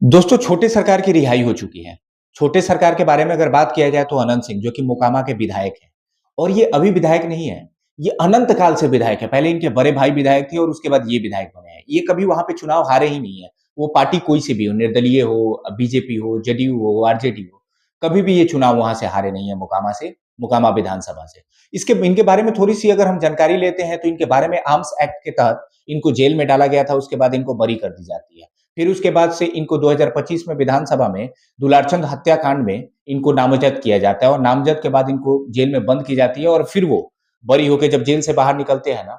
दोस्तों, छोटे सरकार की रिहाई हो चुकी है। छोटे सरकार के बारे में अगर बात किया जाए तो अनंत सिंह जो कि मोकामा के विधायक हैं और ये अभी विधायक नहीं है, ये अनंत काल से विधायक है। पहले इनके बड़े भाई विधायक थे और उसके बाद ये विधायक बने हैं। ये कभी वहाँ पे चुनाव हारे ही नहीं है। वो पार्टी कोई सी भी हो, निर्दलीय हो, बीजेपी हो, जेडीयू हो, आरजेडी हो, कभी भी ये चुनाव वहाँ से हारे नहीं है मोकामा से, मोकामा विधानसभा से। इसके इनके बारे में थोड़ी-सी अगर हम जानकारी लेते हैं तो इनके बारे में आर्म्स एक्ट के तहत इनको जेल में डाला गया था, उसके बाद इनको बरी कर दी जाती है। फिर उसके बाद से इनको 2025 में विधानसभा में दुलारचंद हत्याकांड में इनको नामज़द किया जाता है और नामज़द के बाद इनको जेल में बंद की जाती है और फिर वो बरी होके जब जेल से बाहर निकलते हैं ना,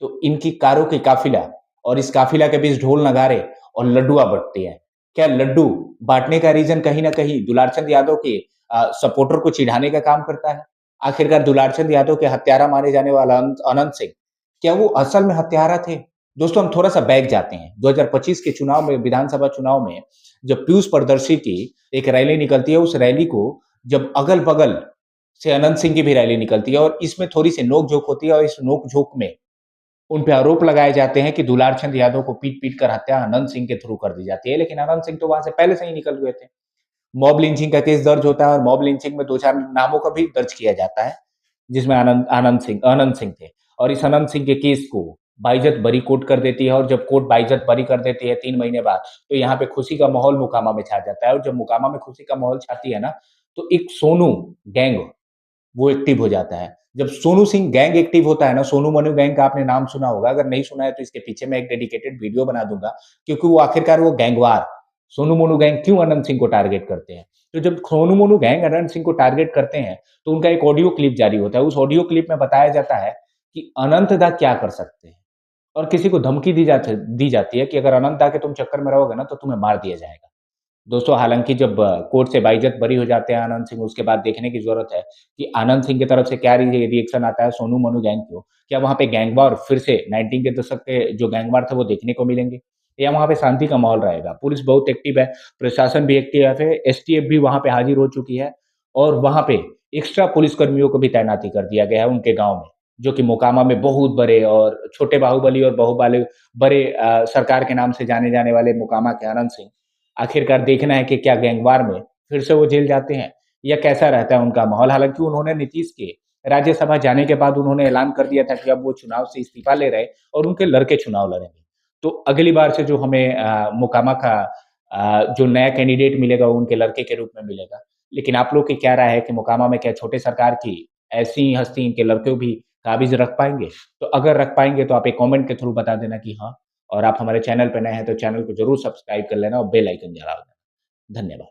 तो इनकी कारों की काफ़िला और इस काफ़िला के बीच ढोल नगाड़े और लड्डुआ बँटते हैं। क्या लड्डू बाँटने का रीज़न कहीं न कहीं दुलारचंद यादव के सपोर्टर को चिढ़ाने का काम करता है? आखिरकार दुलारचंद यादव के हत्यारा माने जाने वाला अनंत सिंह, क्या वो असल में हत्यारा थे? दोस्तों हम थोड़ा-सा बैक जाते हैं। 2025 के चुनाव में विधानसभा चुनाव में जब पीयूष प्रदर्शी की एक रैली निकलती है, उस रैली को जब अगल-बगल से अनंत सिंह की भी रैली निकलती है और इसमें थोड़ी-सी नोक-झोंक होती है और इस नोक-झोंक में उन पे आरोप लगाए जाते हैं कि दुलारचंद यादव को पीट-पीट कर हत्या अनंत सिंह के थ्रू कर दी जाती है। लेकिन अनंत सिंह तो वहाँ से पहले से ही निकल गए थे। मॉब लिंचिंग का केस दर्ज होता है और मॉब लिंचिंग में 2-4 नामों का भी दर्ज किया जाता है, जिसमें अनंत सिंह थे और इस अनंत सिंह के केस को बाइज्जत बरी कोर्ट कर देती है और जब कोर्ट बाइज्जत बरी कर देती है 3 महीने बाद, तो यहाँ पे खुशी का माहौल मोकामा में छा जाता है और जब मोकामा में खुशी का माहौल छाती है ना, तो एक सोनू गैंग वो एक्टिव हो जाता है। जब सोनू सिंह गैंग एक्टिव होता है ना, सोनू मनु गैंग का आपने नाम सुना होगा, अगर नहीं सुना है तो इसके पीछे मैं एक डेडिकेटेड वीडियो बना दूँगा, क्योंकि वो आखिरकार वो गैंगवार, सोनू मोनू गैंग क्यों अनंत सिंह को टारगेट करते हैं। तो जब सोनू मोनू गैंग अनंत सिंह को टारगेट करते हैं, तो उनका एक ऑडियो क्लिप जारी होता है। उस ऑडियो क्लिप में बताया जाता है कि अनंत दा क्या कर सकते हैं और किसी को धमकी दी जाती है कि अगर अनंत दा के तुम चक्कर में रहोगे ना, तो तुम्हें मार दिया जाएगा। दोस्तों हालाँकि जब कोर्ट से बाइज्जत बरी हो जाते हैं आनंद सिंह, उसके बाद देखने की ज़रूरत है कि आनंद सिंह की तरफ से क्या रिएक्शन आता है सोनू मनु गैंग को। क्या वहाँ पे गैंगवार फिर से 19 के दशक के जो गैंगवार थे वो देखने को मिलेंगे? या वहाँ पे शांति का माहौल रहेगा? पुलिस बहुत एक्टिव है, प्रशासन भी एक्टिव है, एसटीएफ भी वहाँ पे हाज़िर हो चुकी है और वहाँ पे एक्स्ट्रा पुलिसकर्मियों को भी तैनाती कर दिया गया है उनके गाँव में, जो कि मोकामा में बहुत बड़े और छोटे बाहुबली और बाहुबली बड़े सरकार के नाम से जाने जाने वाले मोकामा के आनंद सिंह आखिरकार देखना है कि क्या गैंगवार में फिर से वो जेल जाते हैं या कैसा रहता है उनका माहौल। हालाँकि उन्होंने नीतीश के राज्यसभा जाने के बाद उन्होंने ऐलान कर दिया था कि अब वो चुनाव से इस्तीफ़ा ले रहे हैं और उनके लड़के चुनाव लड़ेंगे। तो अगली बार से जो हमें मोकामा का जो नया कैंडिडेट मिलेगा वो उनके लड़के के रूप में मिलेगा। लेकिन आप लोग की क्या राय है कि मोकामा में क्या छोटे सरकार की ऐसी हस्ती इनके लड़के भी काबिज़ रख पाएँगे? तो अगर रख पाएँगे तो आप एक कमेंट के थ्रू बता देना कि हाँ, और आप हमारे चैनल पे नए हैं तो चैनल को ज़रूर सब्सक्राइब कर लेना और बेल आइकन जला देना। धन्यवाद।